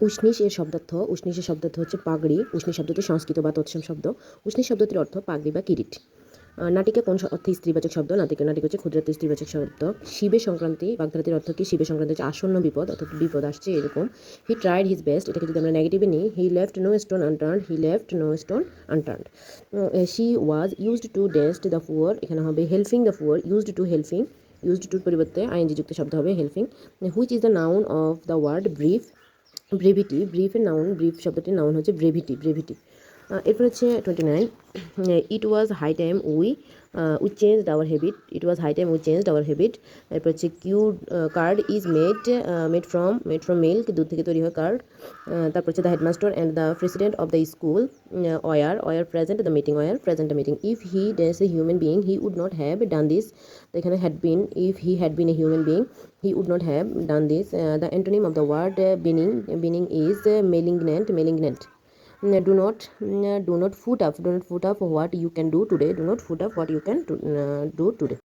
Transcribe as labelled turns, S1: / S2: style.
S1: উষ্ণিশ এর শব্দার্থ হচ্ছে পাগড়ি। উষ্ণিশ শব্দটি সংস্কৃত বা তৎসম শব্দ। উষ্ণিশ শব্দটির অর্থ পাগড়ি বা কিরিট। নাটিকা কোন অর্থে স্ত্রীবাচক শব্দ? নাটিকা হচ্ছে ক্ষুদ্রাতি স্ত্রীবাচক শব্দ। শিবের সংক্রান্তি বাগধারাটির অর্থ কি? শিবের সংক্রান্তি হচ্ছে আসন্ন বিপদ, অর্থাৎ বিপদ আসছে এরকম। হি ট্রাইড হিজ বেস্ট, এটাকে যদি আমরা নেগেটিভে নিই, he left no stone unturned, he left no stone unturned. She was used to ডেস্ট দ্য পুয়ার, এখানে হবে helping the poor, used to helping, used টুর পরিবর্তে আইএনজি যুক্ত শব্দ হবে helping. Which is the noun of the word brief? Brevity, ব্রিফের noun, brief শব্দটির নাউন হচ্ছে ব্রেভিটি, ব্রেভিটি। এরপর হচ্ছে 29, it was high time we changed our habit, it was high time we changed our habit. এরপর হচ্ছে curd is made from milk, দুধ থেকে তৈরি হয় কার্ড। তারপর হচ্ছে the headmaster and the president of the school were present the meeting, present the meeting. If he dance a human being he would not have done this, এখানে had been, if he had been a human being he would not have done this. The antonym of the word bening is malignant. Do not foot up what you can do today, do not foot up what you can do today.